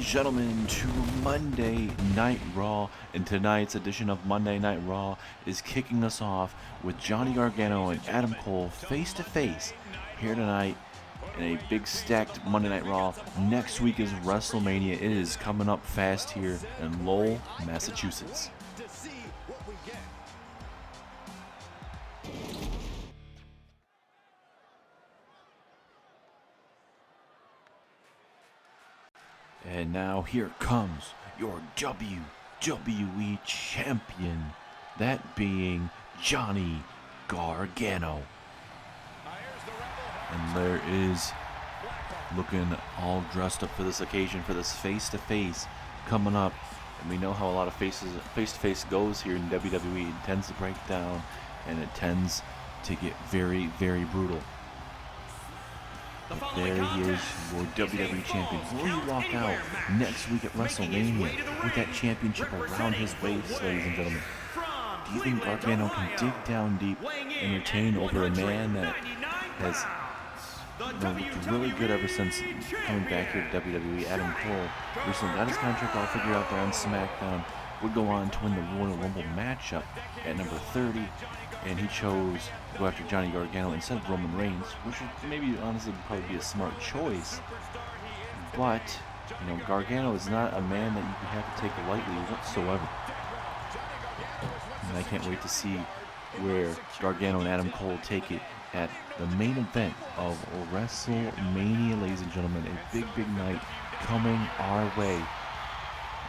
gentlemen, to Monday Night Raw, and tonight's edition of Monday Night Raw is kicking us off with Johnny Gargano and Adam Cole face to face here tonight in a big stacked Monday Night Raw. Next week is WrestleMania. It is coming up fast here in Lowell, Massachusetts. And now here comes your WWE Champion, that being Johnny Gargano. And there is looking all dressed up for this occasion, for this face-to-face coming up. And we know how a lot of face-to-face goes here in WWE. It tends to break down, and it tends to get very, very brutal. But there he is, your WWE Champion. Will he walk out next week at WrestleMania with that championship around his waist, ladies and gentlemen? Do you think Gargano can dig down deep and retain over a man that has looked really good ever since coming back here to WWE? Adam Cole recently got his contract all figured out there on SmackDown. Would go on to win the Royal Rumble matchup at number 30, and he chose to go after Johnny Gargano instead of Roman Reigns, which would maybe honestly probably be a smart choice. But you know, Gargano is not a man that you have to take lightly whatsoever. And I can't wait to see where Gargano and Adam Cole take it at the main event of WrestleMania, ladies and gentlemen. A big, big night coming our way.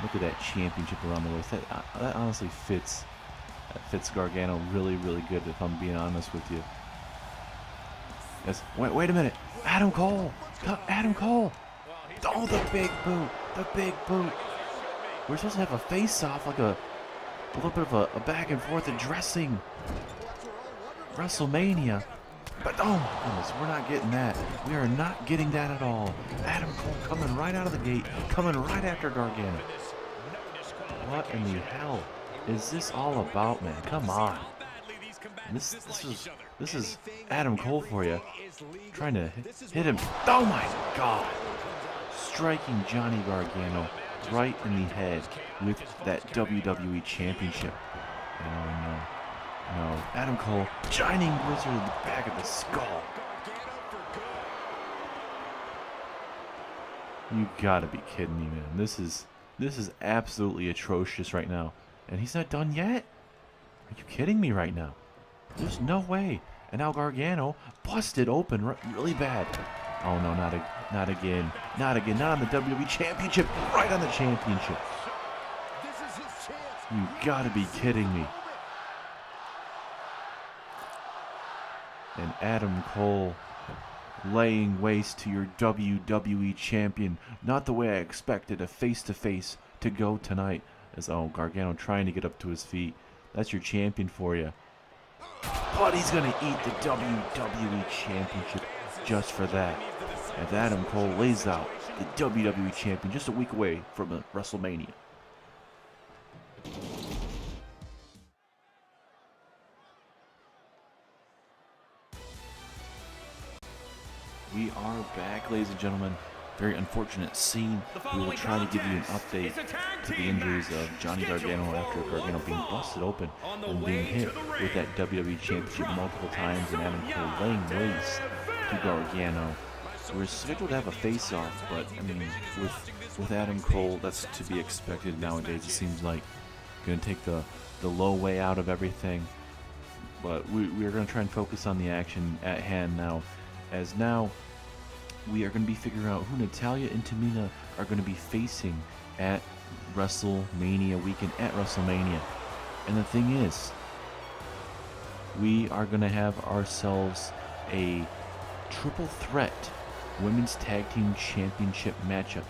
Look at that championship around the waist. That honestly fits Gargano really, really good, if I'm being honest with you. Yes. Wait a minute. Adam Cole. Adam Cole. Oh, the big boot. The big boot. We're supposed to have a face-off, like a little bit of a back and forth addressing WrestleMania. But oh my goodness, we're not getting that. We are not getting that at all. Adam Cole coming right out of the gate, coming right after Gargano. What in the hell is this all about, man? Come on. This is Adam Cole for you. Trying to hit him. Oh my God. Striking Johnny Gargano right in the head with that WWE Championship. No. Adam Cole, Shining Wizard in the back of the skull. You gotta be kidding me, man. This is absolutely atrocious right now. And he's not done yet? Are you kidding me right now? There's no way. And now Gargano busted open really bad. Oh no, not again. Not again. Not on the WWE Championship. Right on the championship. You gotta be kidding me. And Adam Cole laying waste to your WWE Champion. Not the way I expected a face-to-face to go tonight. As Gargano trying to get up to his feet. That's your champion for you. But he's going to eat the WWE Championship just for that. As Adam Cole lays out the WWE Champion just a week away from WrestleMania. We are back, ladies and gentlemen. Very unfortunate scene. We will try to give you an update to the injuries of Johnny Gargano after Gargano being busted open and being hit with that WWE Championship multiple times, and Adam Cole laying waste to Gargano. We're scheduled to have a face-off, but I mean, with Adam Cole, that's to be expected nowadays. It seems like going to take the low way out of everything. But we're going to try and focus on the action at hand now, as now we are going to be figuring out who Natalya and Tamina are going to be facing at WrestleMania weekend at WrestleMania. And the thing is, we are going to have ourselves a triple threat women's tag team championship matchup.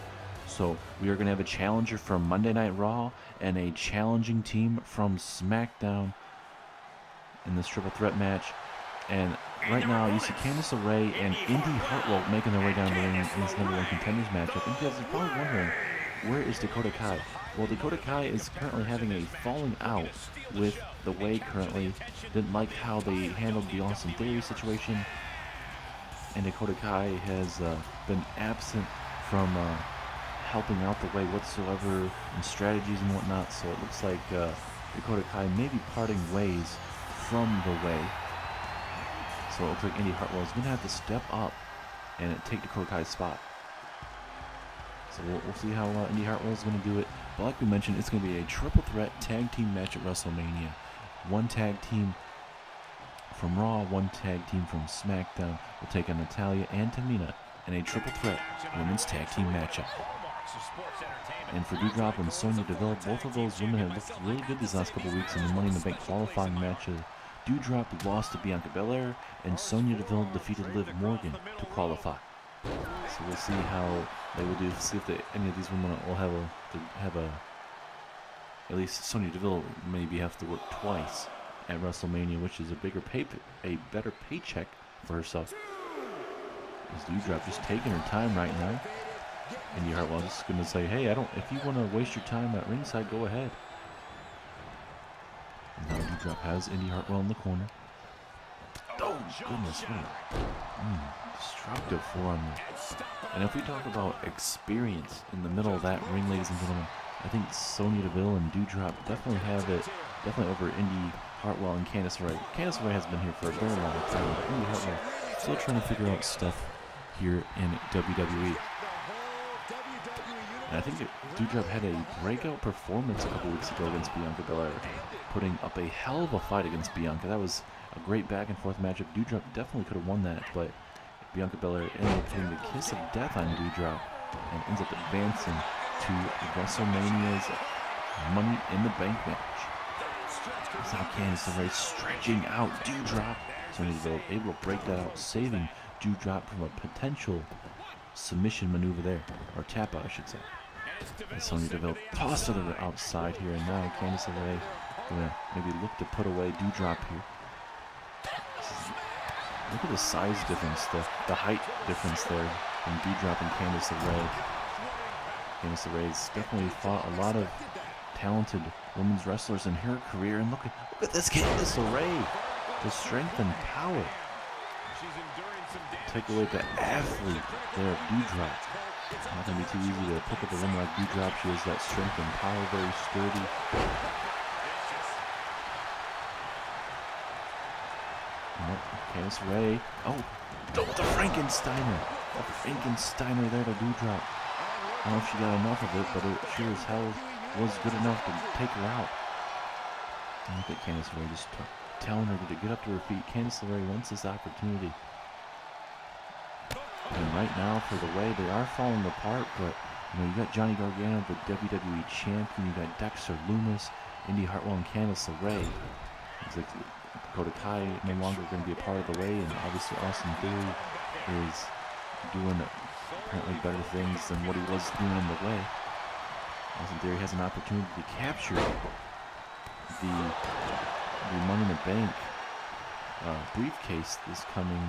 So we are going to have a challenger from Monday Night Raw and a challenging team from SmackDown in this triple threat match. And right now, you see Candice LeRae and Indy Hartwell making their way down the ring in this number one contenders matchup. And you guys are probably wondering, where is Dakota Kai? Well, Dakota Kai is currently having a falling out with the Way currently. Didn't like how they handled the Austin Theory situation. And Dakota Kai has been absent from helping out the way whatsoever in strategies and whatnot. So it looks like Dakota Kai may be parting ways from the way. So it looks like Indy Hartwell is going to have to step up and take Dakota Kai's spot. So we'll see how Indy Hartwell is going to do it. But like we mentioned, it's going to be a triple threat tag team match at WrestleMania. One tag team from Raw, one tag team from SmackDown will take on Natalya and Tamina in a triple threat women's tag team matchup. And for Doudrop and Sonya Deville, both of those women have looked really good these last couple weeks in the Money in the Bank qualifying matches. Doudrop lost to Bianca Belair, and Sonya Deville defeated Liv Morgan to qualify. So we'll see how they will do. See if any of these women will have a. At least Sonya Deville maybe have to work twice at WrestleMania, which is a better paycheck for herself. Is Doudrop just taking her time right now? Indy Hartwell just gonna say, hey, if you want to waste your time at ringside, go ahead. And now Doudrop has Indy Hartwell in the corner. Oh, goodness me. Destructive forearm there. And if we talk about experience in the middle of that ring, ladies and gentlemen, I think Sonya Deville and Doudrop definitely have it, definitely over Indy Hartwell and Candice LeRae. Candice LeRae has been here for a very long time. Indy Hartwell still trying to figure out stuff here in WWE. And I think Doudrop had a breakout performance a couple weeks ago against Bianca Belair, putting up a hell of a fight against Bianca. That was a great back and forth matchup. Doudrop definitely could have won that, but Bianca Belair ended up putting the kiss of death on Doudrop and ends up advancing to WrestleMania's Money in the Bank match. It's now Candice LeRae stretching out Doudrop. Sonya Deville able to break that out, saving Doudrop from a potential submission maneuver there, or tap out, I should say. And Sonya Deville tossed to the outside here, and now Candice LeRae gonna maybe look to put away Doudrop here. Look at the size difference, the height difference there from Doudrop and Candice LeRae. Candice LeRae's definitely fought a lot of talented women's wrestlers in her career, and look at this Candice LeRae, the strength and power. Take away the athlete there of Doudrop. It's not going to be too easy to pick up a woman like Doudrop. She has that strength and power, very sturdy. Candice LeRae. Oh, the Frankensteiner. The Frankensteiner there to Doudrop. I don't know if she got enough of it, but it sure as hell was good enough to take her out. And look at Candice LeRae just telling her to get up to her feet. Candice LeRae wants this opportunity. And right now, for the way they are falling apart, but you got Johnny Gargano, the WWE Champion. You got Dexter Lumis, Indy Hartwell, and Candice LeRae. It's like Dakota Kai no longer going to be a part of the way, and obviously Austin Theory is doing apparently better things than what he was doing in the way. Austin Theory has an opportunity to capture the Money in the Bank briefcase this coming,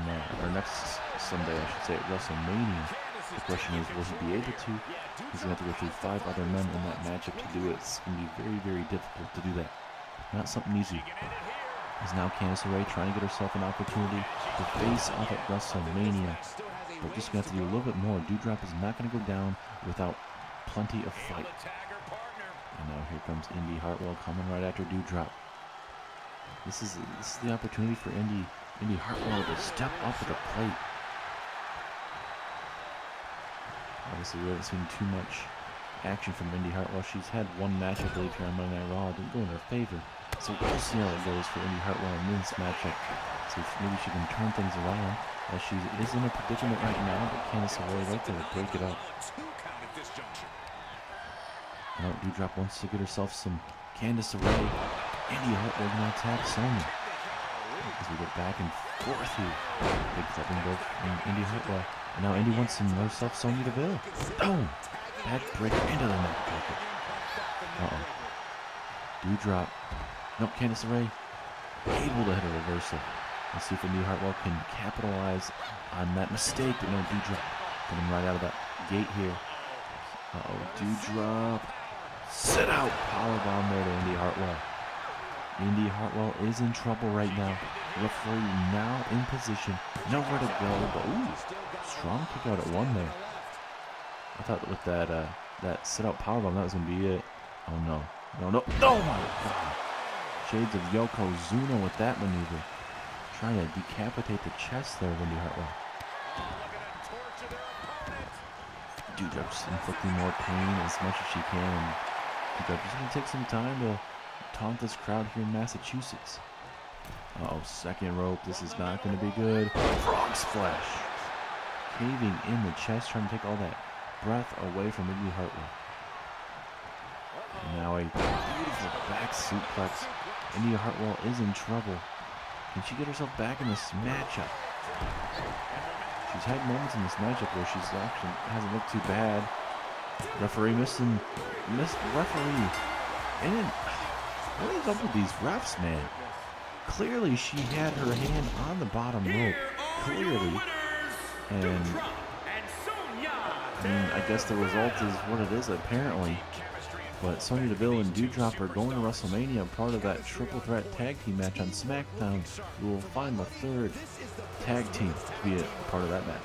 or next Sunday, I should say, at WrestleMania. The question is, will he be able to? He's going to have to go through 5 other men in that matchup to do it. It's going to be very, very difficult to do that. Not something easy. Is now Candice LeRae trying to get herself an opportunity to face off at WrestleMania. But just going to have to do a little bit more. Doudrop is not going to go down without plenty of fight. And now here comes Indy Hartwell coming right after Doudrop. This is the opportunity for Indy Hartwell to step up to the plate. Obviously, we haven't seen too much action from Indy Hartwell. She's had one match, I believe, here on Monday Night Raw. It didn't go in her favor. So we'll see how it goes for Indy Hartwell in this matchup. See if maybe she can turn things around, as she is in a predicament right now, but Candice LeRae right there to break it up. Now Doudrop wants to get herself some Candice LeRae. Indy Hartwell going to attack Sonya. As we go back and forth here. Big clubbing both from Indy Hartwell. And now Indy wants some herself Sonya Deville. Boom! Backbreaker into the neckbreaker. Uh-oh. Doudrop. Nope, Candice LeRae able to hit a reversal. Let's see if Indy Hartwell can capitalize on that mistake. But no, Doudrop coming right out of that gate here. Uh-oh, Doudrop. Sit out. Powerbomb there to Indy Hartwell. Indy Hartwell is in trouble right now. Referee now in position. Nowhere to go. But ooh, strong kick out at 1 there. I thought with that that sit-out powerbomb. That was going to be it. Oh, no. No, no. Oh, my God. Shades of Yokozuna with that maneuver. Trying to decapitate the chest there of Indy Hartwell. Doudrop just inflicting more pain as much as she can. Doudrop just going to take some time to taunt this crowd here in Massachusetts. Uh-oh, second rope. This is not going to be good. Frog splash. Caving in the chest, trying to take all that breath away from Indy Hartwell. And now a beautiful back suplex. Indy Hartwell is in trouble. Can she get herself back in this matchup? She's had moments in this matchup where she's actually hasn't looked too bad. Referee missed referee. And what is up with these refs, man? Clearly she had her hand on the bottom rope. Clearly. And I mean, I guess the result is what it is apparently. But Sonya Deville and Doudrop are going to WrestleMania, part of that triple threat tag team match on SmackDown. We will find the third tag team to be a part of that match.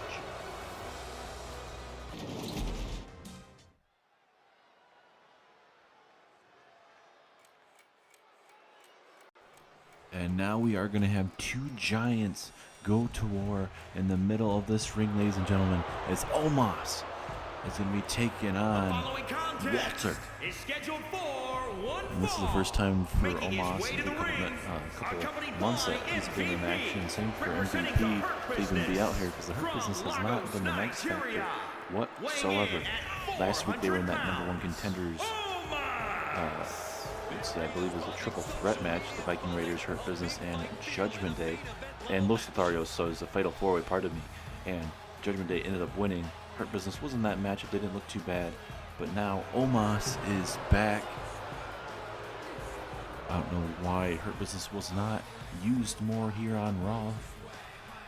And now we are going to have two giants go to war in the middle of this ring, ladies and gentlemen. It's Omos. It's going to be taking on Walter. And this is the first time for Omos in a couple months that he's been in action. Same for MVP to even be out here, because the Hurt Business has not been an X Factor whatsoever. Last week they were in that #1 contenders. I believe it was a triple threat match: the Viking Raiders, Hurt Business, and Judgment Day. And Los Lotharios, so it was a fatal four-way, pardon me. And Judgment Day ended up winning. Hurt Business was in that matchup. They didn't look too bad. But now Omos is back. I don't know why Hurt Business was not used more here on Raw.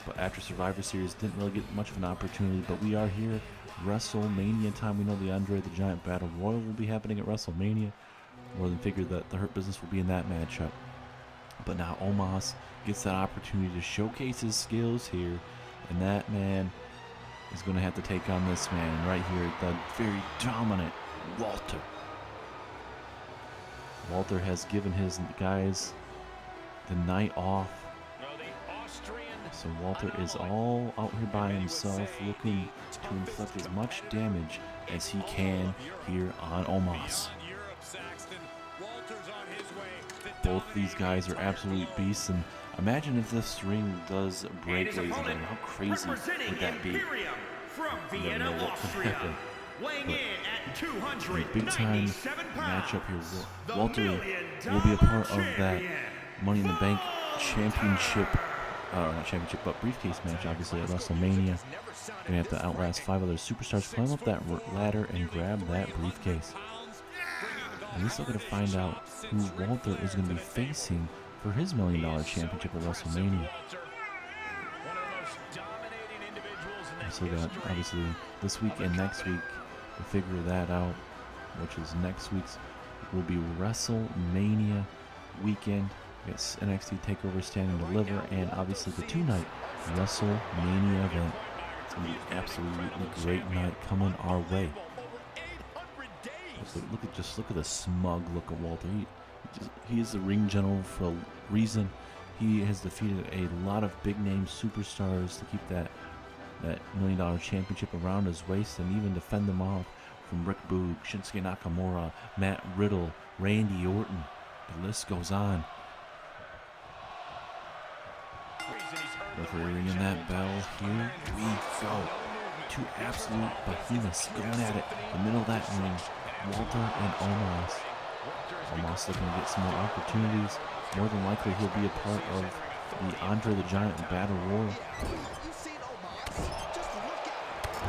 But after Survivor Series, didn't really get much of an opportunity. But we are here, WrestleMania time. We know the Andre the Giant Battle Royal will be happening at WrestleMania. More than figured that the Hurt Business will be in that matchup. But now Omos gets that opportunity to showcase his skills here. And that man is going to have to take on this man right here, the very dominant Walter. Walter has given his guys the night off. So Walter is all out here by himself, looking to inflict as much damage as he can here on Omos. Both these guys are absolute beasts, and imagine if this ring does break, ladies and gentlemen. How crazy would that be? You never know what could happen. But a big time matchup here. Walter will be a part of that Money in the Bank championship, not championship, but briefcase match, obviously, at WrestleMania. Gonna have to outlast 5 other superstars, climb up that ladder, and grab that briefcase. And we're still going to find out who Walter is going to be facing for his $1 Million Championship at WrestleMania. So got obviously this week and next week to figure that out, which is next week's will be WrestleMania weekend. We got NXT TakeOver Stand and Deliver, and obviously the 2-night WrestleMania event. It's going to be an absolutely great night coming our way. Look at the smug look of Walter. He is the ring general for a reason. He has defeated a lot of big name superstars to keep that $1 Million Championship around his waist, and even defend them off from Rick Boog, Shinsuke Nakamura, Matt Riddle, Randy Orton. The list goes on. Referee ringing that bell. Here we go. Two absolute behemoths going at it. The middle of that ring, Walter and Omos. Omos looking to get some more opportunities. More than likely he'll be a part of the Andre the Giant Battle Royal.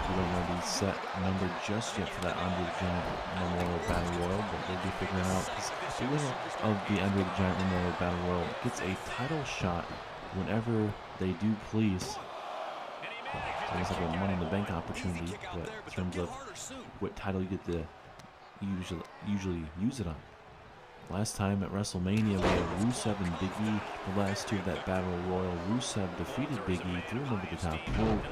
We don't know the set number just yet for that Andre the Giant Memorial Battle Royal, but we'll be figuring out, because the winner of the Andre the Giant Memorial Battle Royal gets a title shot whenever they do please. It's like a Money in the Bank opportunity, but in terms of what title you get to usually use it on. Last time at WrestleMania, we had Rusev and Big E. The last two of that Battle Royal, Rusev defeated Big E, threw him over the top rope,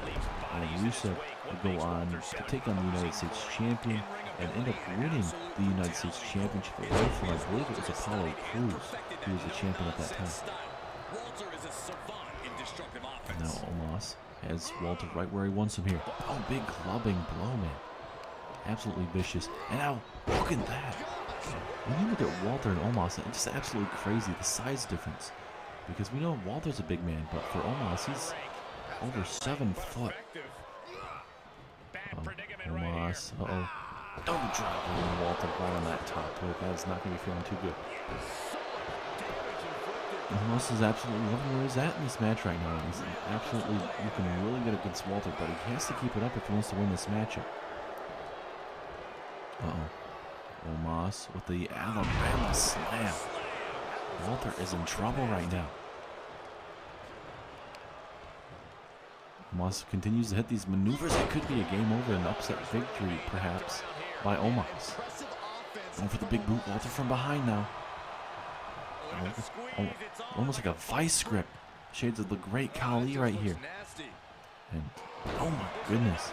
and Rusev would go on to take on the United States Champion and end up winning the United States Championship away from, I believe it was Apollo Crews, who was the champion at that time. And now Omos has Walter right where he wants him here. Oh, big clubbing blow, man. Absolutely vicious. And now, look at that. When you look at Walter and Omos, it's just absolutely crazy, the size difference. Because we know Walter's a big man, but for Omos, he's over 7 foot. Omos, double drop on Walter right on that top hook. That is not going to be feeling too good. Omos is absolutely loving where he's at in this match right now. He's absolutely looking really good against Walter, but he has to keep it up if he wants to win this matchup. Omos with the Alabama slam. Walter is in trouble right now. Omos continues to hit these maneuvers. It could be a game over, an upset victory, perhaps, by Omos. Going for the big boot. Walter from behind now. Almost like a vice grip. Shades of the great Khali right here. And, oh my goodness.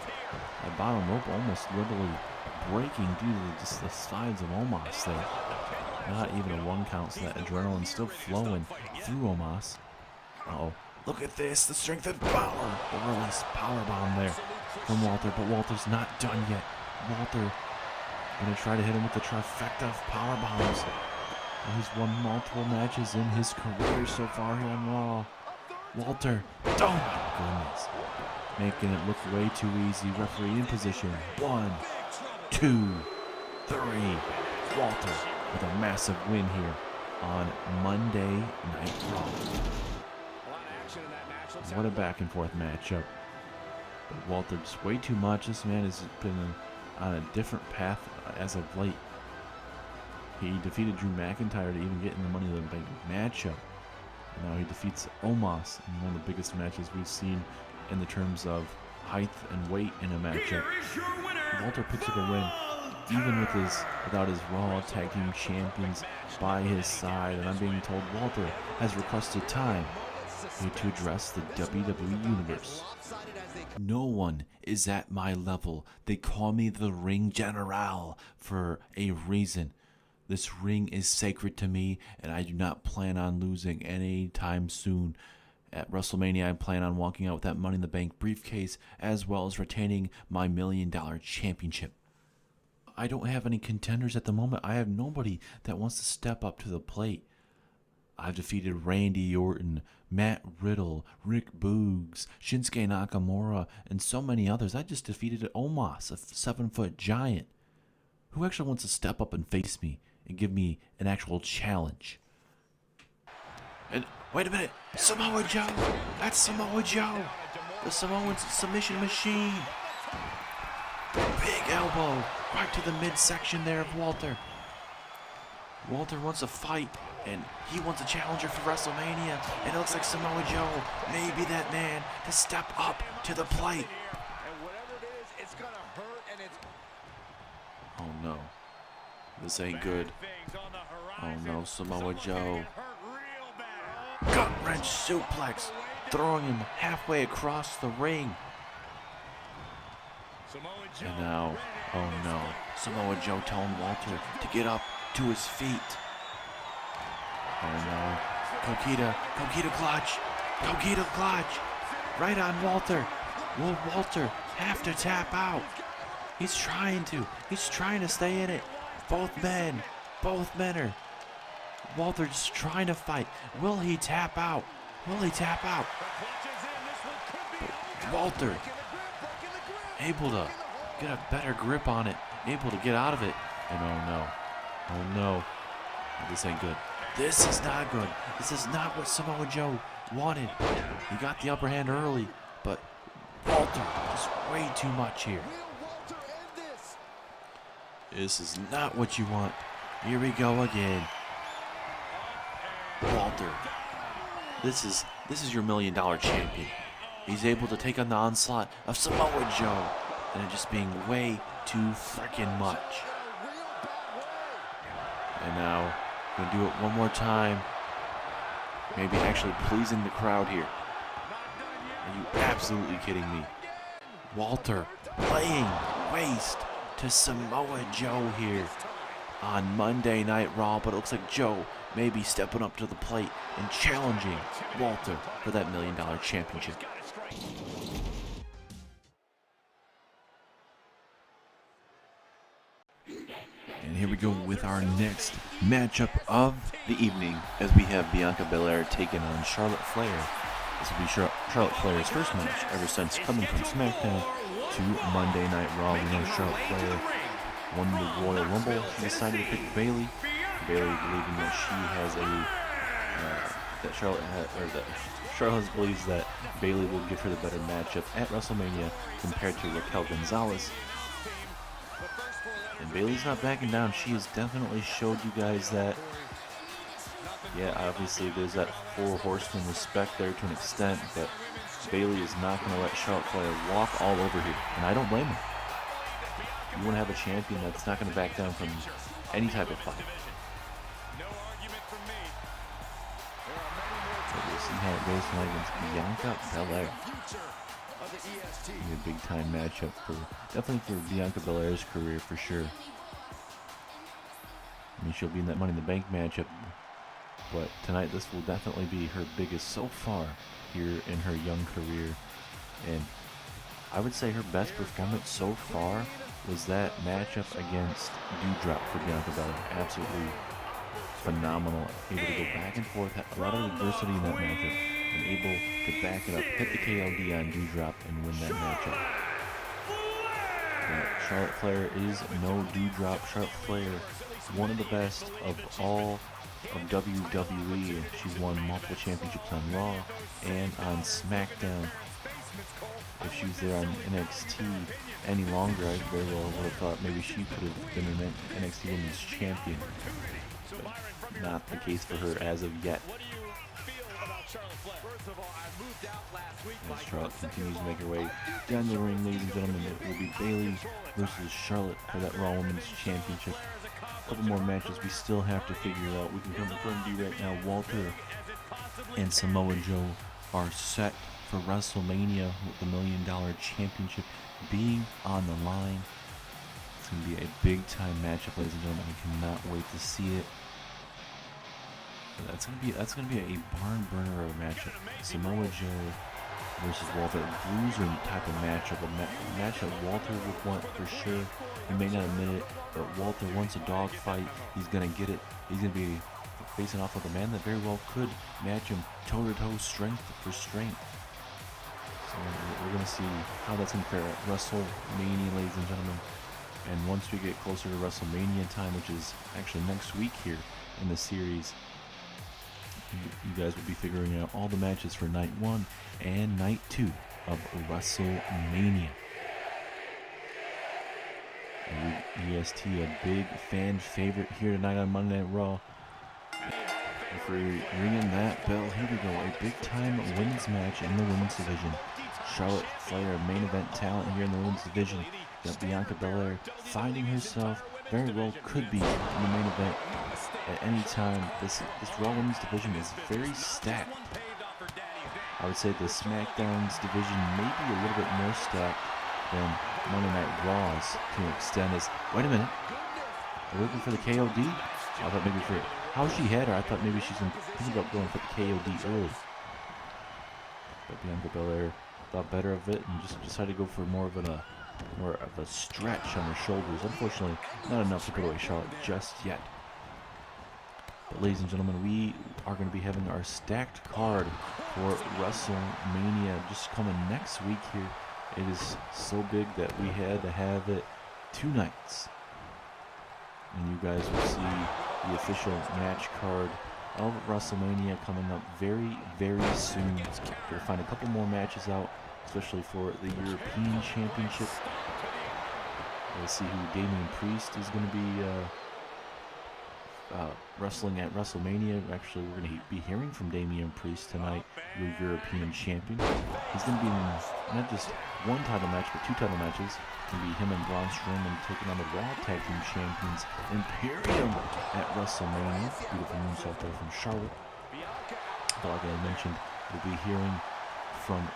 That bottom rope almost literally breaking due to just the sides of Omos there. Not even a 1 count, so that adrenaline still flowing through Omos. Look at this, the strength and power. The release power bomb there from Walter, but Walter's not done yet. Walter gonna try to hit him with the trifecta of power bombs. He's won multiple matches in his career so far here on Raw. Walter, oh my goodness. Making it look way too easy. Referee in position. 1, 2, 3. Walter with a massive win here on Monday Night Raw. What a back and forth matchup. But Walter just way too much. This man has been on a different path as of late. He defeated Drew McIntyre to even get in the Money in the Bank matchup. And now he defeats Omos in one of the biggest matches we've seen in the terms of height and weight in a matchup. Walter picks up a win, even without his Raw Tag Team Champions by his side. And I'm being told Walter has requested time to address the WWE Universe. No one is at my level. They call me the Ring General for a reason. This ring is sacred to me, and I do not plan on losing any time soon. At WrestleMania, I plan on walking out with that Money in the Bank briefcase, as well as retaining my $1 million championship. I don't have any contenders at the moment. I have nobody that wants to step up to the plate. I've defeated Randy Orton, Matt Riddle, Rick Boogs, Shinsuke Nakamura, and so many others. I just defeated Omos, a 7-foot giant. Who actually wants to step up and face me and give me an actual challenge? And wait a minute, Samoa Joe! That's Samoa Joe! The Samoan submission machine! Big elbow right to the midsection there of Walter. Walter wants a fight, and he wants a challenger for WrestleMania, and it looks like Samoa Joe may be that man to step up to the plate. Oh no, this ain't good. Oh no, Samoa Joe. Gut wrench suplex, throwing him halfway across the ring. And now, oh no, Samoa Joe telling Walter to get up to his feet. Oh no, Coquita clutch, right on Walter. Will Walter have to tap out? He's trying to stay in it. Both men are. Walter's trying to fight. Will he tap out? But Walter, able to get a better grip on it, able to get out of it. And oh no, this ain't good. This is not good. This is not what Samoa Joe wanted. He got the upper hand early, but Walter just way too much here. This is not what you want. Here we go again. Walter, this is your $1 million champion. He's able to take on the onslaught of Samoa Joe, and it just being way too freaking much. And now Gonna do it one more time. Maybe actually pleasing the crowd here. Are you absolutely kidding me? Walter laying waste to Samoa Joe here on Monday Night Raw, but it looks like Joe may be stepping up to the plate and challenging Walter for that $1 million championship. And here we go with our next matchup of the evening, as we have Bianca Belair taking on Charlotte Flair. This will be Charlotte Flair's first match ever since coming from SmackDown to Monday Night Raw. We know Charlotte Flair won the Royal Rumble. She decided to pick Bayley. Bayley believing that she has Charlotte believes that Bayley will give her the better matchup at WrestleMania compared to Raquel Gonzalez. And Bayley's not backing down. She has definitely showed you guys that, yeah, obviously there's that four horsemen respect there to an extent, but Bayley is not going to let Charlotte Flair walk all over here, and I don't blame her. You want to have a champion that's not going to back down from any type of fight. So we'll see how it goes tonight against Bianca Belair. A big time matchup definitely for Bianca Belair's career for sure. I mean, she'll be in that Money in the Bank matchup, but tonight this will definitely be her biggest so far here in her young career. And I would say her best performance so far was that matchup against Doudrop for Bianca Belair. Absolutely phenomenal. Able to go back and forth, had a lot of adversity in that matchup, and able to back it up, hit the KOD on Doudrop, and win that matchup. But Charlotte Flair is no Doudrop. Charlotte Flair, one of the best of all of WWE. She's won multiple championships on Raw and on SmackDown. If she was there on NXT any longer, I very well would have thought maybe she could have been an NXT Women's Champion. But not the case for her as of yet. As Charlotte continues to make her way down the ring, ladies and gentlemen, it will be Bayley versus Charlotte for that Raw Women's Championship. A couple more matches we still have to figure out. We can confirm to you right now, Walter and Samoa Joe are set for WrestleMania with the $1 million championship being on the line. It's going to be a big time matchup, ladies and gentlemen. I cannot wait to see it. That's gonna be a barn burner of a matchup. Samoa Joe versus Walter, a bruiser type of matchup, a matchup Walter would want for sure. He may not admit it, but Walter wants a dog fight. He's gonna get it. He's gonna be facing off with a man that very well could match him toe-to-toe, strength for strength. So we're gonna see how that's gonna fare at WrestleMania, ladies and gentlemen. And once we get closer to WrestleMania time, which is actually next week here in the series, you guys will be figuring out all the matches for night 1 and night 2 of WrestleMania. EST, a big fan favorite here tonight on Monday Night Raw. If we're ringing that bell, here we go. A big time women's match in the women's division. Charlotte Flair, main event talent here in the women's division. Got Bianca Belair finding herself. Very well could be in the main event at any time. This Raw Women's division is very stacked. I would say the SmackDown's division may be a little bit more stacked than Monday Night Raw's to an extent. Wait a minute, are we looking for the KOD? I thought maybe for how she had her, I thought maybe she's thinking about going for the KOD early. But Bianca Belair thought better of it and just decided to go for more of a stretch on her shoulders. Unfortunately, not enough to put away Charlotte just yet. But ladies and gentlemen, we are going to be having our stacked card for WrestleMania just coming next week here. It is so big that we had to have it 2 nights. And you guys will see the official match card of WrestleMania coming up very, very soon. We'll find a couple more matches out, especially for the European Championship. We'll see who Damian Priest is going to be wrestling at WrestleMania. Actually, we're going to be hearing from Damian Priest tonight, your European champion. He's going to be in not just one title match, but 2 title matches. It's going to be him and Braun Strowman taking on the Raw Tag Team Champions, Imperium, at WrestleMania. Beautiful moonsault there from Charlotte. But like I mentioned, we'll be hearing from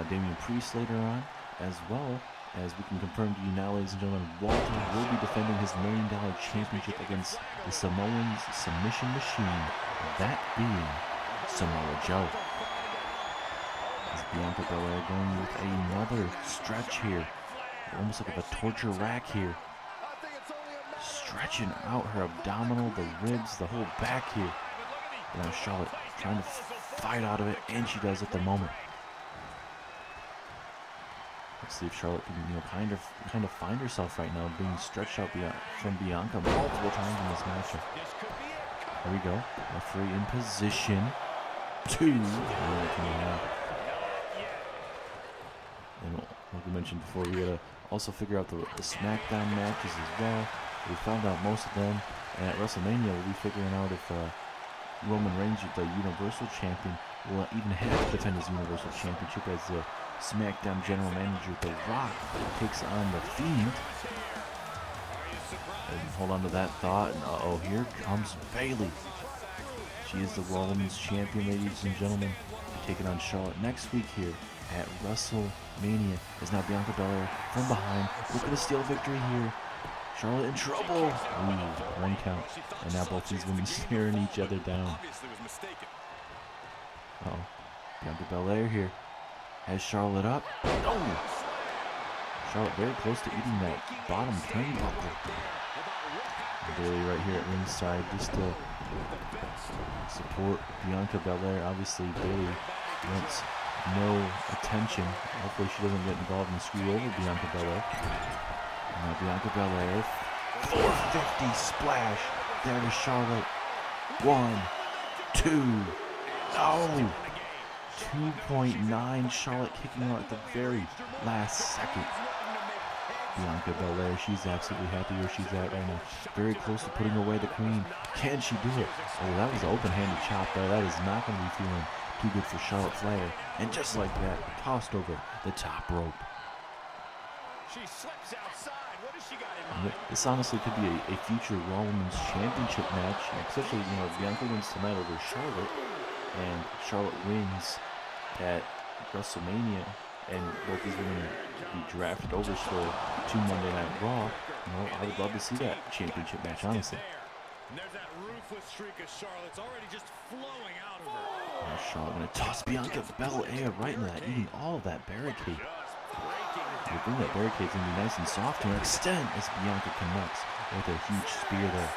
Damian Priest later on, as well as we can confirm to you now, ladies and gentlemen, Walter will be defending his $1 million championship against the Samoan's submission machine, that being Samoa Joe. As Bianca Belair going with another stretch here, almost like a torture rack here, stretching out her abdominal, the ribs, the whole back here. And now Charlotte trying to fight out of it, and she does at the moment. Let's see if Charlotte can, kind of find herself right now, being stretched out from Bianca multiple times in this matchup. Here we go. Referee in position. 2. And like we mentioned before, we gotta also figure out the SmackDown matches as well. We found out most of them, and at WrestleMania we'll be figuring out if Roman Reigns, the Universal Champion, will even have to defend his Universal Championship as the SmackDown General Manager, The Rock, takes on The Fiend. And hold on to that thought, and here comes Bayley. She is the Raw Women's Champion, ladies and gentlemen, taking on Charlotte next week here at WrestleMania. Is now Bianca Belair from behind, looking to steal victory here. Charlotte in trouble. Ooh, 1 count. And now both these women staring each other down. Bianca Belair here has Charlotte up. Oh! Charlotte very close to eating that bottom turnbuckle. Bayley right here at ringside just to support Bianca Belair. Obviously, Bayley wants no attention. Hopefully she doesn't get involved and screw over Bianca Belair. Now Bianca Belair, 450 splash. There is Charlotte. 1, 2. No! 2.9. Charlotte kicking out at the very last second. Bianca Belair, she's absolutely happy where she's at right now. Very close to putting away the queen. Can she do it? Oh, that was an open-handed chop there. That is not going to be feeling too good for Charlotte Flair. And just like that, tossed over the top rope. She slips outside. What has she got in mind? This honestly could be a future Raw Women's Championship match, especially, if Bianca wins tonight over Charlotte, and Charlotte wins at WrestleMania, and both these women be drafted over to Monday Night Raw. I would love to see that championship match, honestly. There's that ruthless streak of Charlotte's already just flowing out of her. Now Charlotte gonna toss Bianca Belair right into that, eating all of that barricade. The thing that barricade's gonna be nice and soft to an extent as Bianca connects with a huge spear there.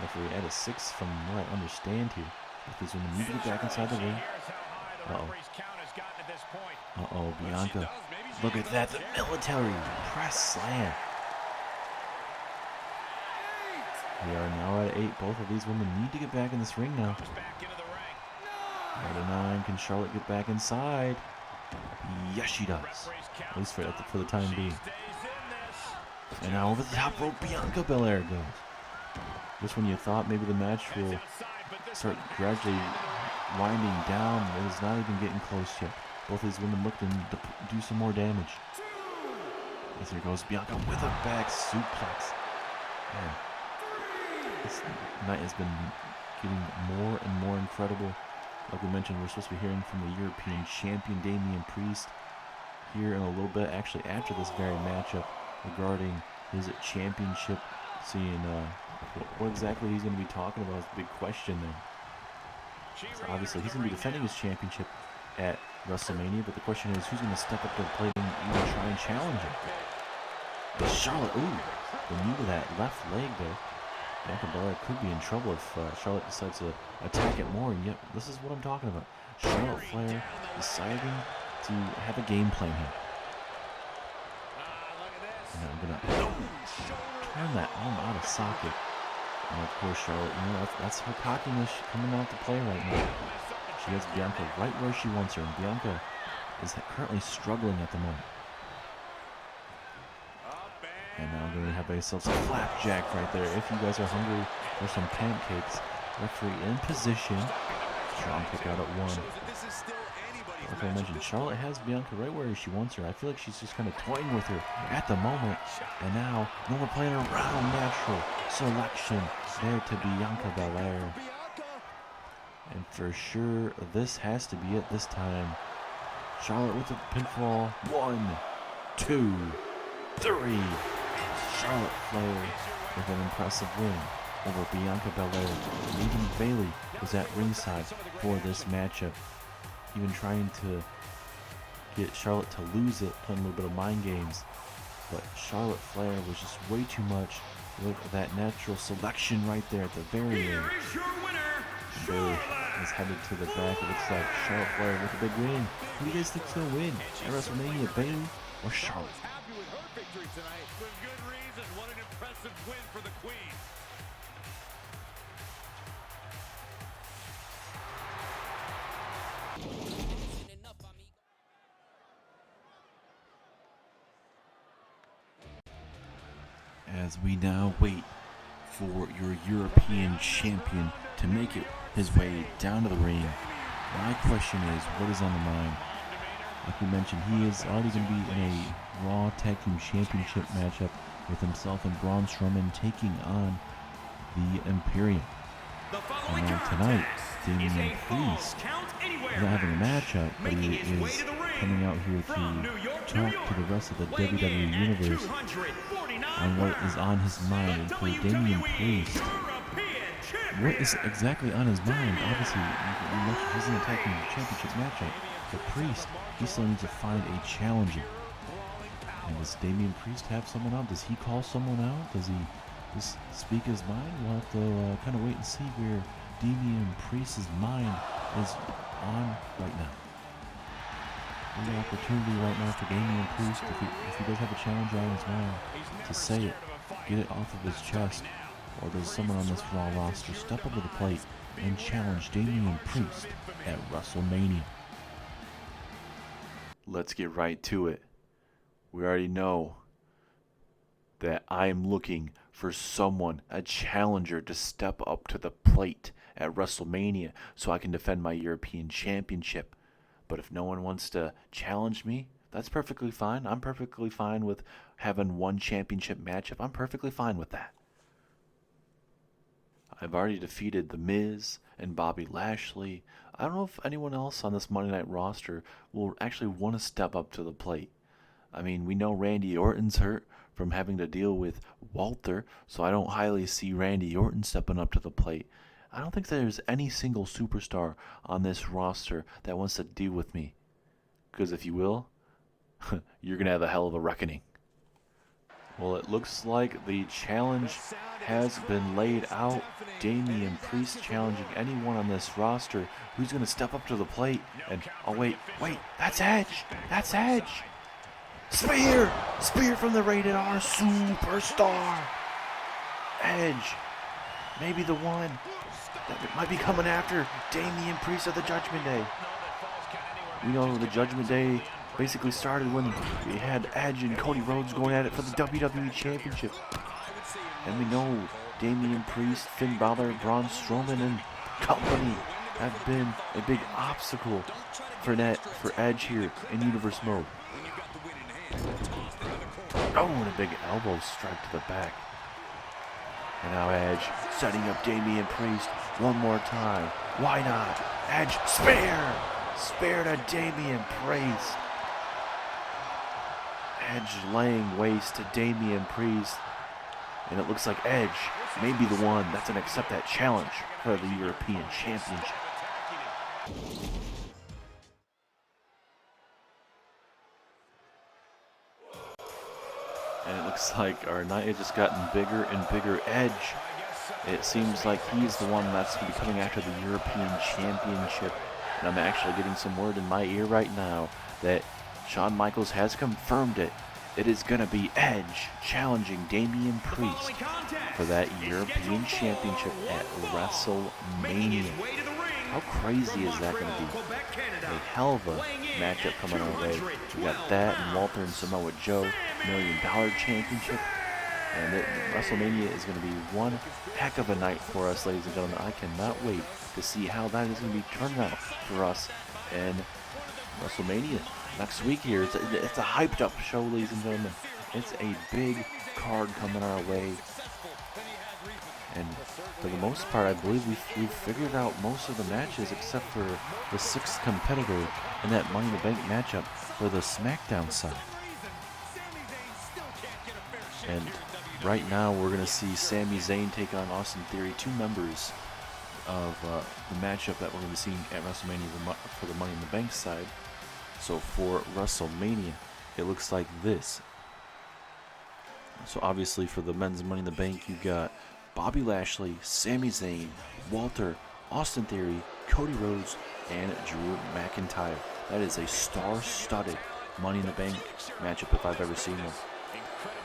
Referee at a 6 from what I understand here. If these women need to get back inside the ring. Bianca. Look at that, the military press slam. We are now at 8. Both of these women need to get back in this ring now. 9, can Charlotte get back inside? Yes, she does. At least for the time being. And now over the top rope, Bianca Belair goes. Just when you thought maybe the match will start gradually winding down, it is not even getting close yet. Both of these women looking to do some more damage. As here goes Bianca with a back suplex. Man, this night has been getting more and more incredible. Like we mentioned, we're supposed to be hearing from the European Champion Damian Priest here in a little bit, actually after this very matchup, regarding his championship. Seeing what exactly he's going to be talking about is a big question there. So obviously, he's going to be defending his championship at WrestleMania, but the question is, who's going to step up to the plate and even try and challenge him? Charlotte, the knee to that left leg there. Bianca Belair could be in trouble if Charlotte decides to attack it more. And yet, this is what I'm talking about. Charlotte Flair deciding to have a game plan here. And I'm going to turn that arm out of socket. And of course, Charlotte, that's her cockiness coming out to play right now. She has Bianca right where she wants her, and Bianca is currently struggling at the moment. And now we're going to have ourselves a flapjack right there. If you guys are hungry for some pancakes, referee in position. Strong kick out at 1. Like I mentioned, Charlotte has Bianca right where she wants her. I feel like she's just kind of toying with her at the moment. And now, no more playing around. Natural selection there to Bianca Belair. And for sure, this has to be it this time. Charlotte with a pinfall. 1, 2, 3. Charlotte Flair with an impressive win over Bianca Belair. And even Bayley was at ringside for this matchup, even trying to get Charlotte to lose it, playing a little bit of mind games. But Charlotte Flair was just way too much with that natural selection right there at the very end. Bayley is headed to the back. It looks like Charlotte Flair with a big win. Who do you guys think's going to win at WrestleMania, Bayley or Charlotte? Tonight. With good reason. What an impressive win for the Queen. As we now wait for your European champion to make his way down to the ring, my question is, what is on the mind? Like we mentioned, he is already going to be in a Raw Tag Team Championship matchup with himself and Braun Strowman taking on the Imperium. And then tonight, Damian Priest is not having a matchup, but he is coming out here to talk to the rest of the WWE Universe on what is on his mind. And for Damian Priest, what is exactly on his mind? Obviously, he's in a Tag Team Championship matchup. The Priest, he still needs to find a challenger. And does Damian Priest have someone out? Does he call someone out? Does he just speak his mind? We'll have to kind of wait and see where Damian Priest's mind is on right now. An opportunity right now for Damian Priest, if he does have a challenger on his mind, to say it, get it off of his chest. Or does someone on this Raw roster step up to the plate and challenge Damian Priest at WrestleMania? Let's get right to it. We already know that I am looking for someone, a challenger, to step up to the plate at WrestleMania so I can defend my European Championship. But if no one wants to challenge me, that's perfectly fine. I'm perfectly fine with having one championship matchup. I'm perfectly fine with that. I've already defeated The Miz and Bobby Lashley. I don't know if anyone else on this Monday Night roster will actually want to step up to the plate. I mean, we know Randy Orton's hurt from having to deal with Walter, so I don't highly see Randy Orton stepping up to the plate. I don't think there's any single superstar on this roster that wants to deal with me. Because if you will, you're going to have a hell of a reckoning. Well, it looks like the challenge has been laid out. Damian Priest challenging anyone on this roster who's going to step up to the plate. And, oh, wait, that's Edge. That's Edge. Spear from the Rated R Superstar. Edge, maybe the one that might be coming after Damian Priest of the Judgment Day. We know the Judgment Day basically started when we had Edge and Cody Rhodes going at it for the WWE Championship. And we know Damian Priest, Finn Balor, Braun Strowman, and company have been a big obstacle for Edge here in Universe Mode. Oh, and a big elbow strike to the back. And now Edge setting up Damian Priest one more time. Why not? Edge, spear to Damian Priest. Edge laying waste to Damian Priest. And it looks like Edge may be the one that's going to accept that challenge for the European Championship. And it looks like our night has just gotten bigger and bigger. Edge, it seems like he's the one that's going to be coming after the European Championship. And I'm actually getting some word in my ear right now that Shawn Michaels has confirmed it. It is going to be Edge challenging Damian Priest for that European Championship at WrestleMania. How crazy is that going to be? A hell of a matchup coming our way. We got that and Walter and Samoa Joe, $1 Million Championship. And WrestleMania is going to be one heck of a night for us, ladies and gentlemen. I cannot wait to see how that is going to be turned out for us in WrestleMania next week here. It's a hyped up show, ladies and gentlemen. It's a big card coming our way. And for the most part, I believe we've figured out most of the matches except for the 6th competitor in that Money in the Bank matchup for the SmackDown side. And right now, we're going to see Sami Zayn take on Austin Theory, 2 members of the matchup that we're going to be seeing at WrestleMania for the Money in the Bank side. So for WrestleMania, it looks like this. So obviously for the men's Money in the Bank, you got Bobby Lashley, Sami Zayn, Walter, Austin Theory, Cody Rhodes, and Drew McIntyre. That is a star-studded Money in the Bank matchup if I've ever seen one.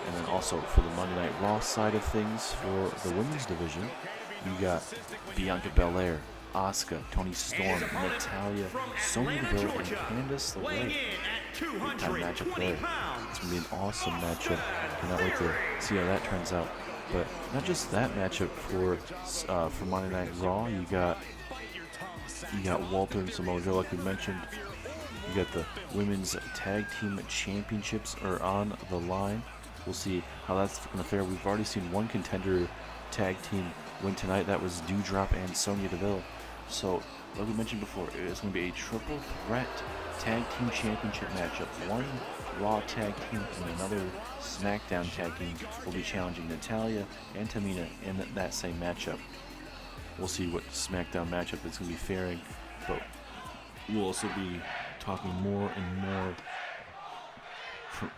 And then also for the Monday Night Raw side of things, for the women's division, you got Bianca Belair, Asuka, Toni Storm, Natalya, Sonya Deville, and Candice LeRae. Big time matchup there. It's going to be an awesome matchup. Cannot wait to see how that turns out. But not just that matchup for Monday Night Raw. You got Walter and Samoa Joe, like we mentioned. You got the women's tag team championships are on the line. We'll see how that's going to fare. We've already seen one contender tag team win tonight. That was Doudrop and Sonya Deville. So, like we mentioned before, it's going to be a triple threat tag team championship matchup. One Raw tag team and another SmackDown tag team will be challenging Natalya and Tamina in that same matchup. We'll see what SmackDown matchup it's going to be faring, but we'll also be talking more and more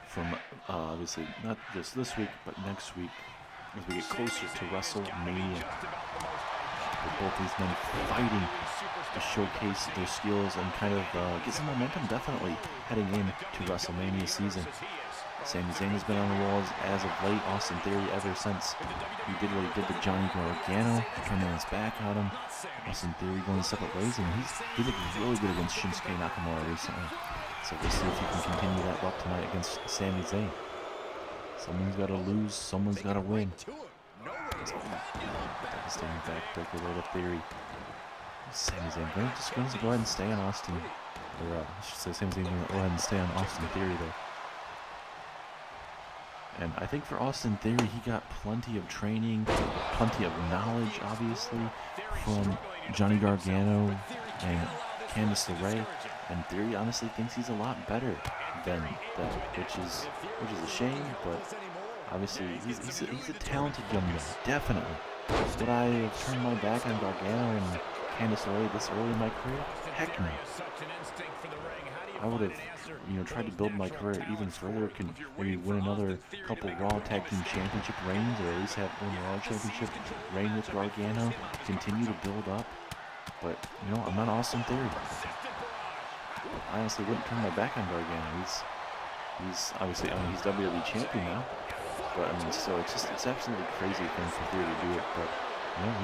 from obviously not just this week, but next week as we get closer to WrestleMania. With both these men fighting to showcase their skills and kind of get some momentum definitely heading into WrestleMania season. Sami Zayn has been on the walls as of late. Austin Theory ever since he did what he did to Johnny Gargano, turning his back on him. Austin Theory going separate ways, and he looked really good against Shinsuke Nakamura recently. So we'll see if he can continue that luck tonight against Sami Zayn. Someone's got to lose, someone's got to win. Devastating backbreaker there to Theory. Sami Zayn, just go ahead and stay on Austin. Or I should say Sami Zayn going to go ahead and stay on Austin Theory there. And I think for Austin Theory, he got plenty of training, plenty of knowledge, obviously, from Johnny Gargano and Candice LeRae. And Theory honestly thinks he's a lot better than that, which is a shame. But obviously, he's a talented young man, definitely. Would I have turned my back on Gargano and Candice LeRae this early in my career? Heck no. I would have, tried to build my career even further. Can maybe win another couple Raw Tag Team Championship reigns, or at least have one Raw Championship reign with Gargano. Continue to build up. But I'm not Austin Theory. I honestly wouldn't turn my back on Gargano. He's obviously, he's WWE Champion now. But so it's absolutely crazy thing for Theory to do it. But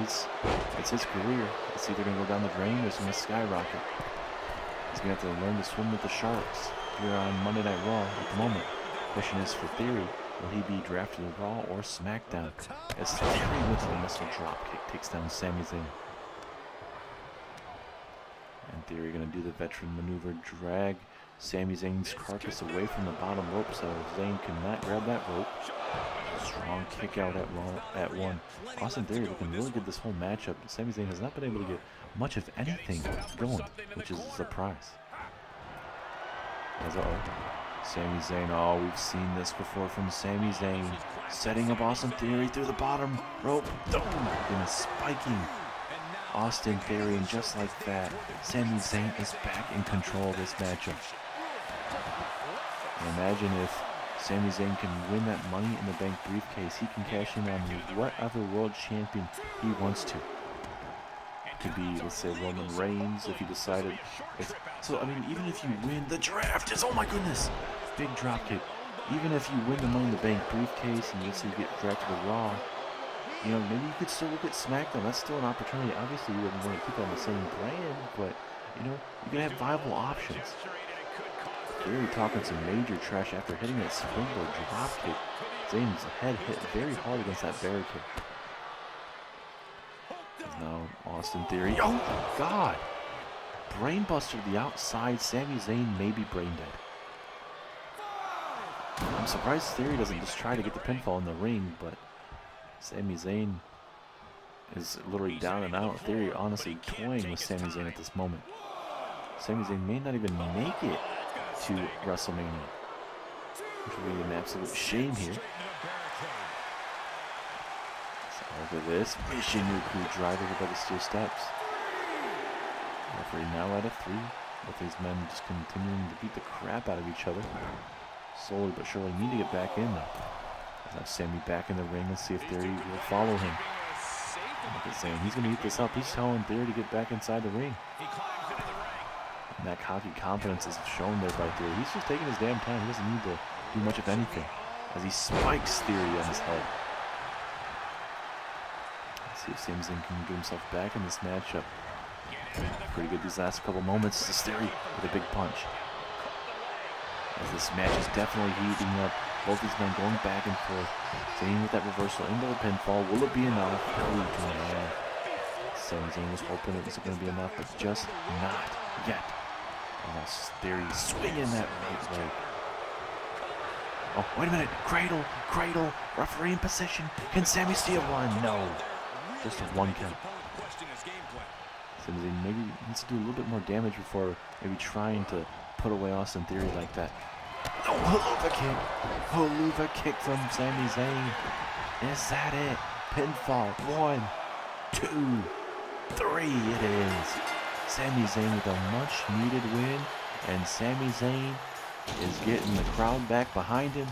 it's his career. It's either gonna go down the drain or it's gonna skyrocket. He's gonna have to learn to swim with the sharks here on Monday Night Raw at the moment. Question is for Theory, will he be drafted to Raw or SmackDown? As Theory with a missile dropkick takes down Sami Zayn. And Theory gonna do the veteran maneuver, drag Sami Zayn's carcass away from the bottom rope so Zayn cannot grab that rope. Strong kick out at one. Austin Theory looking really good this whole matchup. Sami Zayn has not been able to get much of anything going, which is a surprise. Sami Zayn, we've seen this before from Sami Zayn. Setting up Austin Theory through the bottom rope. And spiking Austin Theory, and just like that, Sami Zayn is back in control of this matchup. And imagine if Sami Zayn can win that Money in the Bank briefcase. He can cash in on whatever world champion he wants to. It could be, let's say, Roman Reigns if he decided. Even if you win the draft, oh my goodness, big dropkick. Even if you win the Money in the Bank briefcase and let's say you get drafted to Raw, maybe you could still look at SmackDown. That's still an opportunity. Obviously, you wouldn't want to keep on the same brand, but you can have viable options. Really talking some major trash after hitting that springboard dropkick. Zayn's head hit very hard against that barricade. Now Austin Theory. Oh my God! Brainbuster to the outside. Sami Zayn may be brain dead. I'm surprised Theory doesn't just try to get the pinfall in the ring, but Sami Zayn is literally down and out. Theory honestly toying with Sami Zayn at this moment. Sami Zayn may not even make it to WrestleMania, which would be an absolute shame here. So look at this. Mission Crew driver by the steel steps. Referee now at a 3, with these men just continuing to beat the crap out of each other. Slowly but surely need to get back in though. Now Sami back in the ring. Let's see if Theory will follow him. Look at Zayn. He's going to eat this up. He's telling Theory to get back inside the ring. And that cocky confidence is shown there by Theory. He's just taking his damn time. He doesn't need to do much of anything as he spikes Theory on his head. Let's see if Sami Zayn can get himself back in this matchup. Pretty good these last couple moments. This Theory with a big punch. As this match is definitely heating up. Both these men going back and forth. Zayn with that reversal into the pinfall. Will it be enough? Sami Zayn was hoping it was going to be enough, but just not yet. And now Theory swinging that right leg. Oh, wait a minute. Cradle, cradle, referee in position. Can Sami steal one? No. Just a 1 count. Sami Zayn maybe needs to do a little bit more damage before maybe trying to put away Austin Theory like that. Oh, Haluva kick. Haluva kick from Sami Zayn. Is that it? Pinfall. 1, 2, 3 it is. Sami Zayn with a much needed win. And Sami Zayn is getting the crowd back behind him.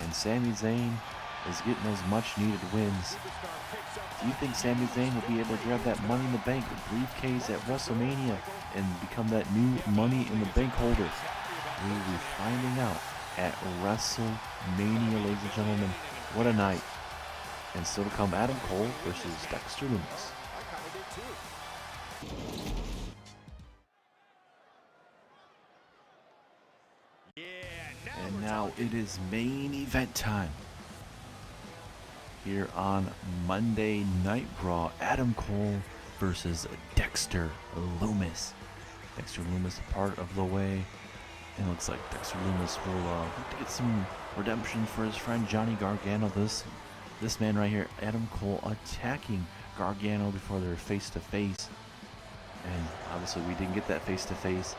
And Sami Zayn is getting those much needed wins. Do you think Sami Zayn will be able to grab that Money in the Bank briefcase at WrestleMania and become that new Money in the Bank holder? We will be finding out at WrestleMania, ladies and gentlemen. What a night. And still to come, Adam Cole versus Dexter Lumis. And now it is main event time. Here on Monday Night Raw, Adam Cole versus Dexter Lumis. Dexter Lumis part of the way. And it looks like Dexter Lumis will get some redemption for his friend Johnny Gargano. This man right here, Adam Cole, attacking Gargano before they're face to face. And obviously we didn't get that face to face.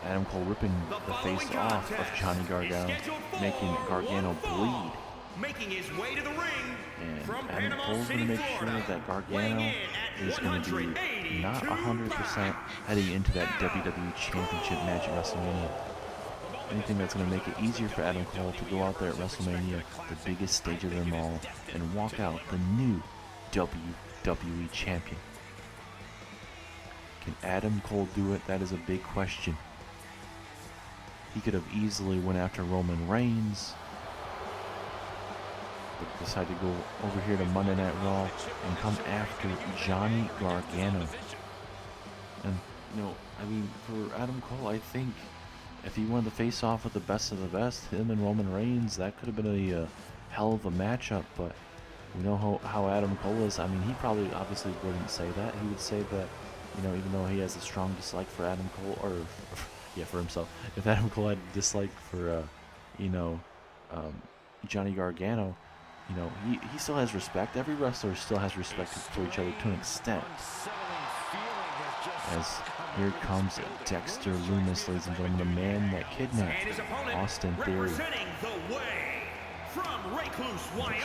Adam Cole ripping the face off of Johnny Gargano, making Gargano bleed. Making his way to the ring. And Adam Cole's going to make sure that Gargano is going to be not 100% heading into that WWE Championship match at WrestleMania. Anything that's going to make it easier for Adam Cole to go out there at WrestleMania, the biggest stage of them all, and walk out the new WWE Champion. Can Adam Cole do it? That is a big question. He could have easily went after Roman Reigns, but decided to go over here to Monday Night Raw and come after Johnny Gargano. And, you know, I mean, for Adam Cole, I think if he wanted to face off with the best of the best, him and Roman Reigns, that could have been a hell of a matchup. But we know how Adam Cole is. I mean, he probably obviously wouldn't say that. He would say that, you know, even though he has a strong dislike for Adam Cole, or yeah, for himself. If Adam Cole had a dislike for, you know, Johnny Gargano, you know, he still has respect. Every wrestler still has respect for each other to an extent. As here comes Dexter Lumis, ladies and gentlemen, the man that kidnapped Austin Theory. Dexter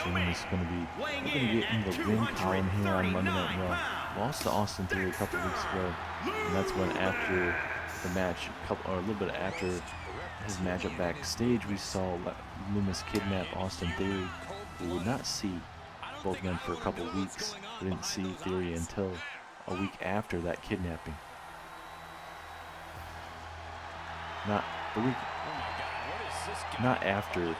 Lumis is going to be looking to get in the win column here on Monday Night Raw. Lost to Austin Theory a couple weeks ago, and that's when after the match, or a little bit after his matchup backstage, we saw Lumis kidnap Austin Theory. We would not see both men for a couple weeks. We didn't see Theory until a week after that kidnapping. Not after,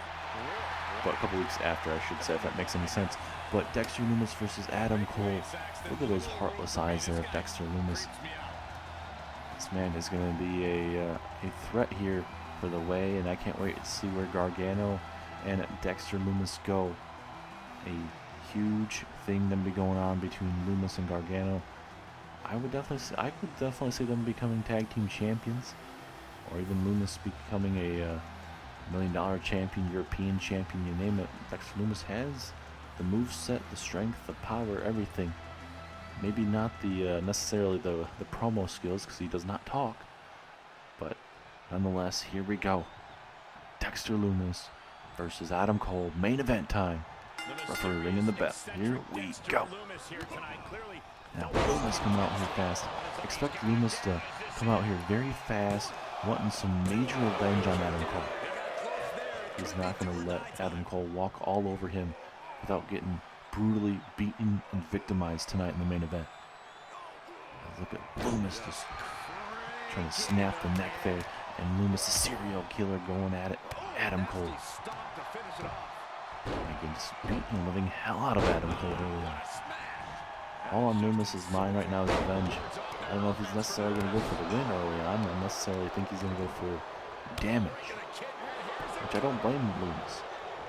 but a couple weeks after, I should say, if that makes any sense. But Dexter Lumis versus Adam Cole. Look at those heartless eyes there of Dexter Lumis. This man is going to be a threat here for the way, and I can't wait to see where Gargano and Dexter Lumis go. A huge thing going to be going on between Lumis and Gargano. I could definitely see them becoming tag team champions, or even Lumis becoming a $1 million champion, European champion, you name it. Dexter Lumis has the moveset, the strength, the power, everything. Maybe not the necessarily the promo skills, because he does not talk, but nonetheless, here we go. Dexter Lumis versus Adam Cole, main event time. Referee ringing the bell. Here we go. Now Lumis coming out here fast. Expect Lumis to come out here very fast, wanting some major revenge on Adam Cole. He's not going to let Adam Cole walk all over him without getting brutally beaten and victimized tonight in the main event. Now look at Lumis just trying to snap the neck there, and Lumis, the serial killer, going at it. Adam Cole. He just beating the living hell out of Adam Cole earlier. All on Lumis' mind right now is revenge. I don't know if he's necessarily going to go for the win early on. I necessarily think he's going to go for damage, which I don't blame Lumis,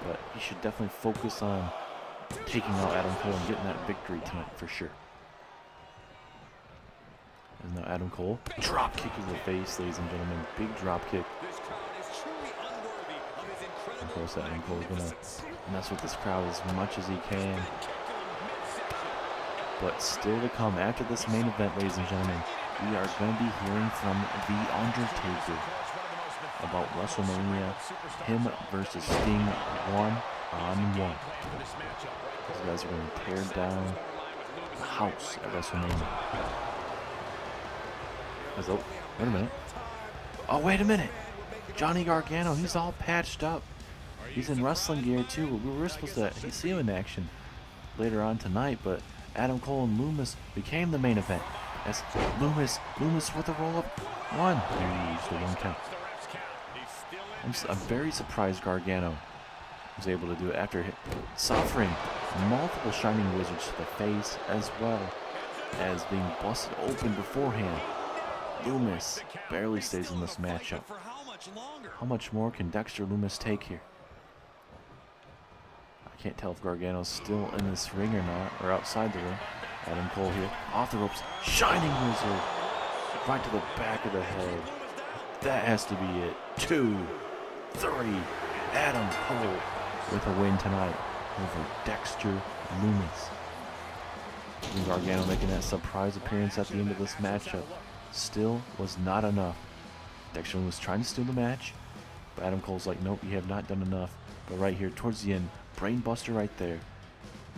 but he should definitely focus on taking out Adam Cole and getting that victory tonight for sure. And now Adam Cole, drop kick in the face, ladies and gentlemen, big drop kick. Of course, Adam Cole is going to mess with this crowd as much as he can. But still to come after this main event, ladies and gentlemen, we are going to be hearing from The Undertaker about WrestleMania, him versus Sting one-on-one. These guys are going to tear down the house at WrestleMania. Oh, wait a minute. Oh, wait a minute. Johnny Gargano, he's all patched up. He's in wrestling gear too. We were supposed to see him in action later on tonight, but Adam Cole and Lumis became the main event. As Lumis with a roll-up one. He used the 1 count. I'm very surprised Gargano was able to do it after suffering multiple Shining Wizards to the face, as well as being busted open beforehand. Lumis barely stays in this matchup. How much more can Dexter Lumis take here? I can't tell if Gargano's still in this ring or not, or outside the ring. Adam Cole here, off the ropes, Shining Wizard, right to the back of the head. That has to be it. 2, 3, Adam Cole with a win tonight over Dexter Lumis. And Gargano making that surprise appearance at the end of this matchup still was not enough. Dexter Lumis trying to steal the match, but Adam Cole's like, nope, you have not done enough. But right here, towards the end, brain buster right there.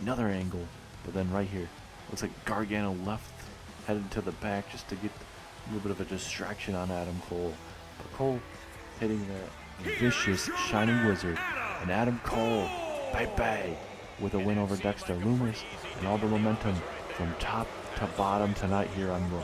Another angle, but then right here, looks like Gargano left, headed to the back just to get a little bit of a distraction on Adam Cole. But Cole hitting that vicious Shining Wizard, and Adam Cole, bye-bye, with a win over Dexter Lumis, and all the momentum from top to bottom tonight here on Raw.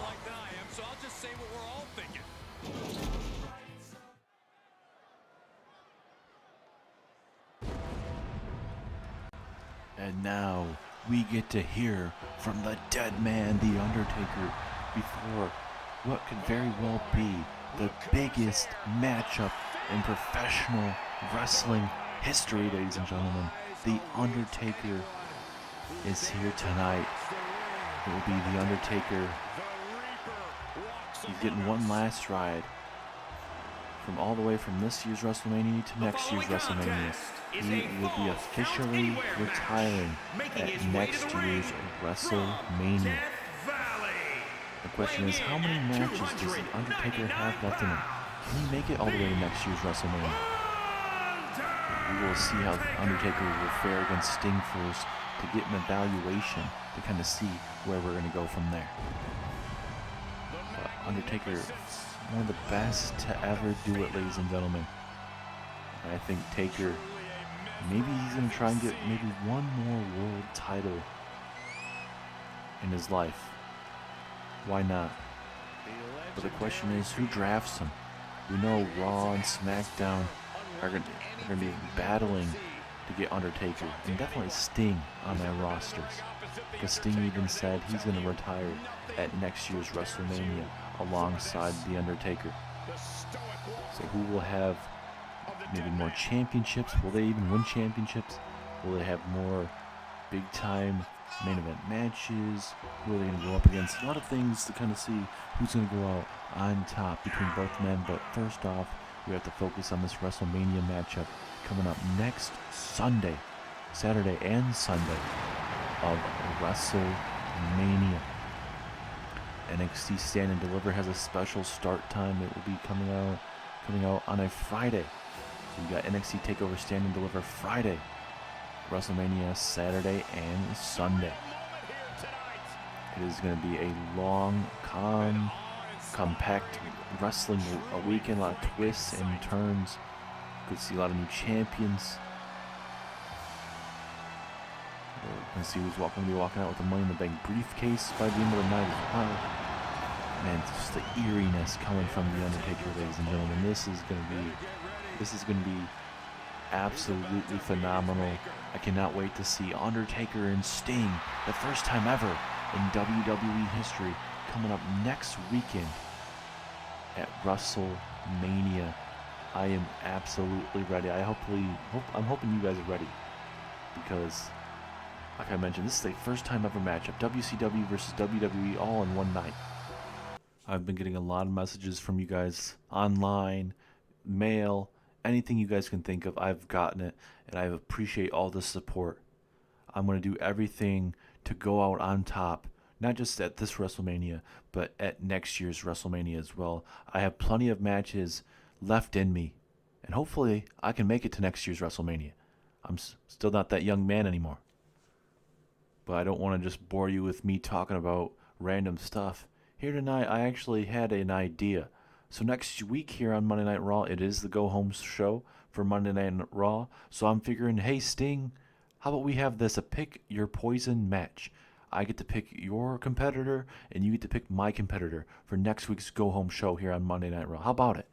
And now we get to hear from the dead man, The Undertaker, before what could very well be the biggest matchup in professional wrestling history, ladies and gentlemen. The Undertaker is here tonight. It will be The Undertaker. He's getting one last ride from all the way from this year's WrestleMania to next year's WrestleMania. He will be officially retiring at next year's WrestleMania. The question is, how many matches does The Undertaker have left in him? Can he make it all the way to next year's WrestleMania? We will see how The Undertaker will fare against Sting first to get an evaluation to kind of see where we're going to go from there. But Undertaker, one of the best to ever do it, ladies and gentlemen. I think Taker, maybe he's going to try and get maybe one more world title in his life. Why not? But the question is, who drafts him? We know Raw and SmackDown are going to be battling to get Undertaker, and definitely Sting on their rosters. Because Sting even said he's going to retire at next year's WrestleMania alongside The Undertaker. So who will have maybe more championships? Will they even win championships? Will they have more big-time main event matches? Who are they going to go up against? A lot of things to kind of see who's going to go out on top between both men. But first off, we have to focus on this WrestleMania matchup coming up next Sunday, Saturday and Sunday of WrestleMania. NXT Stand and Deliver has a special start time. It will be coming out on a Friday. So you got NXT TakeOver Stand and Deliver Friday, WrestleMania Saturday and Sunday. It is going to be a long, compact wrestling weekend. A lot of twists and turns. Could see a lot of new champions. We're going to see who's going to be walking out with the Money in the Bank briefcase by the end of the night as well. Man, just the eeriness coming from The Undertaker, ladies and gentlemen. This is going to be absolutely phenomenal. I cannot wait to see Undertaker and Sting, the first time ever in WWE history, coming up next weekend at WrestleMania. I am absolutely ready. I'm hoping you guys are ready, because like I mentioned, this is a first time ever matchup. WCW versus WWE all in one night. I've been getting a lot of messages from you guys online, mail, anything you guys can think of. I've gotten it, and I appreciate all the support. I'm going to do everything to go out on top, not just at this WrestleMania, but at next year's WrestleMania as well. I have plenty of matches left in me, and hopefully I can make it to next year's WrestleMania. I'm still not that young man anymore. But I don't want to just bore you with me talking about random stuff. Here tonight, I actually had an idea. So next week here on Monday Night Raw, it is the go-home show for Monday Night Raw. So I'm figuring, hey, Sting, how about we have this, a pick your poison match? I get to pick your competitor, and you get to pick my competitor for next week's go-home show here on Monday Night Raw. How about it?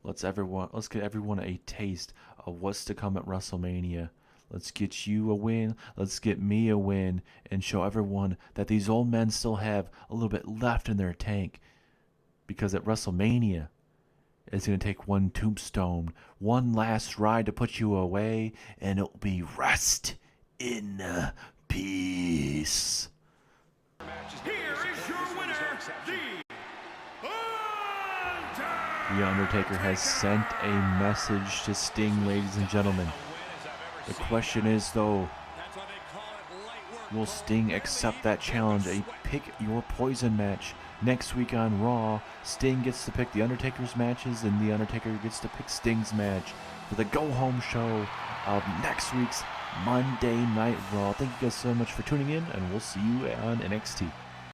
Let's get everyone a taste of what's to come at WrestleMania. Let's get you a win. Let's get me a win, and show everyone that these old men still have a little bit left in their tank. Because at WrestleMania, it's going to take one tombstone, one last ride to put you away, and it'll be rest in peace. Here is your winner, The Undertaker has sent a message to Sting, ladies and gentlemen. The question is, though, will Sting accept that challenge, a pick your poison match? Next week on Raw, Sting gets to pick The Undertaker's matches, and The Undertaker gets to pick Sting's match for the go-home show of next week's Monday Night Raw. Thank you guys so much for tuning in, and we'll see you on NXT.